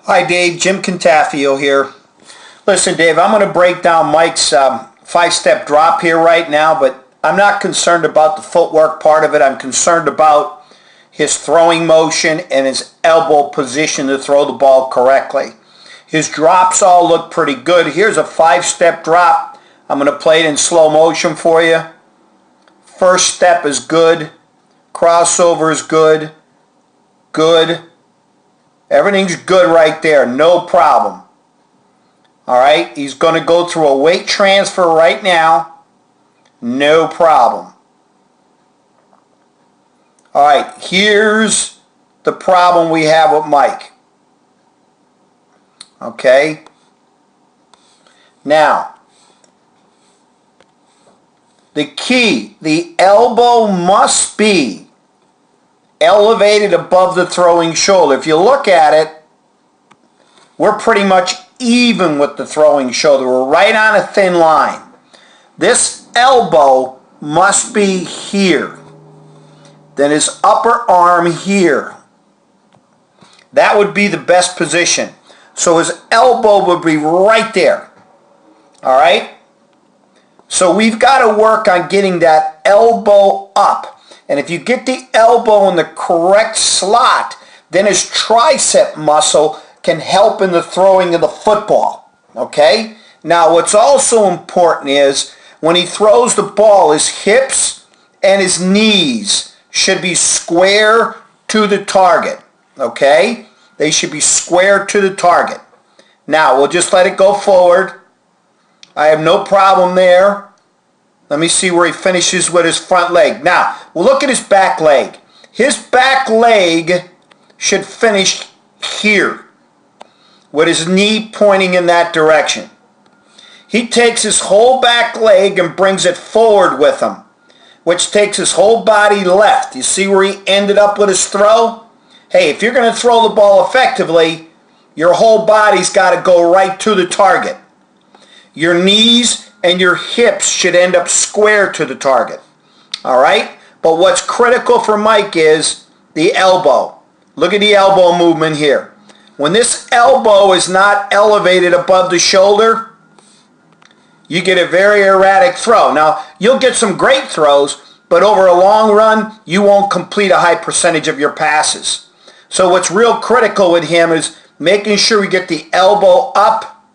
Hi Dave, Jim Contafio here. Listen Dave, I'm going to break down Mike's 5-step drop here right now, but I'm not concerned about the footwork part of it. I'm concerned about his throwing motion and his elbow position to throw the ball correctly. His drops all look pretty good. Here's a 5-step drop. I'm going to play it in slow motion for you. First step is good. Crossover is good. Good. Everything's good right there. No problem. All right. He's going to go through a weight transfer right now. No problem. All right. Here's the problem we have with Mike. Okay. Now, the key, the elbow must be elevated above the throwing shoulder. If you look at it, we're pretty much even with the throwing shoulder. We're right on a thin line. This elbow must be here. Then his upper arm here. That would be the best position. So his elbow would be right there. All right? So we've got to work on getting that elbow up. And if you get the elbow in the correct slot, then his tricep muscle can help in the throwing of the football. Okay? Now what's also important is when he throws the ball, his hips and his knees should be square to the target. Okay? They should be square to the target. Now we'll just let it go forward. I have no problem there. Let me see where he finishes with his front leg. Now, we'll look at his back leg. His back leg should finish here with his knee pointing in that direction. He takes his whole back leg and brings it forward with him, which takes his whole body left. You see where he ended up with his throw? Hey, if you're going to throw the ball effectively, your whole body's got to go right to the target. Your knees and your hips should end up square to the target. All right? But what's critical for Mike is the elbow. Look at the elbow movement here. When this elbow is not elevated above the shoulder, you get a very erratic throw. Now, you'll get some great throws, but over a long run, you won't complete a high percentage of your passes. So what's real critical with him is making sure we get the elbow up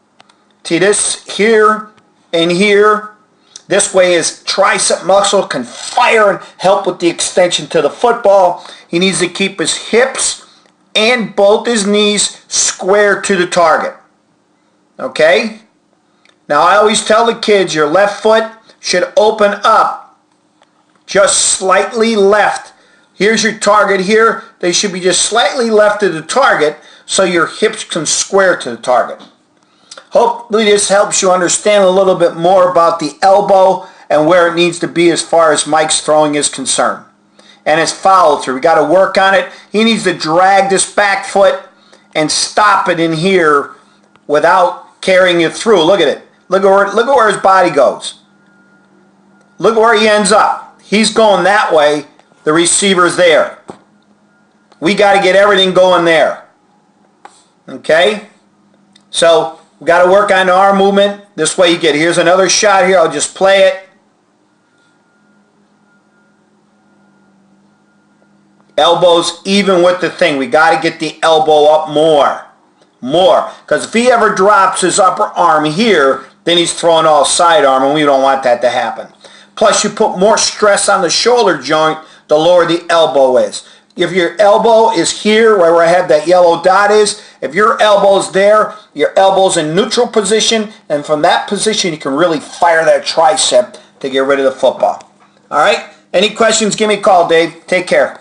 to this here and here. This way his tricep muscle can fire and help with the extension to the football. He needs to keep his hips and both his knees square to the target. Okay? Now I always tell the kids your left foot should open up just slightly left. Here's your target here. They should be just slightly left of the target so your hips can square to the target. Hopefully this helps you understand a little bit more about the elbow and where it needs to be as far as Mike's throwing is concerned. And his follow through. We got to work on it. He needs to drag this back foot and stop it in here without carrying it through. Look at it. Look at where his body goes. Look where he ends up. He's going that way. The receiver's there. We got to get everything going there. Okay? So we got to work on the arm movement. This way you get, here's another shot here. I'll just play it. Elbows even with the thing. We got to get the elbow up more. More. Because if he ever drops his upper arm here, then he's throwing all sidearm, and we don't want that to happen. Plus you put more stress on the shoulder joint the lower the elbow is. If your elbow is here where I have that yellow dot is, if your elbow's there, your elbow's in neutral position, and from that position you can really fire that tricep to get rid of the football. All right? Any questions, give me a call, Dave. Take care.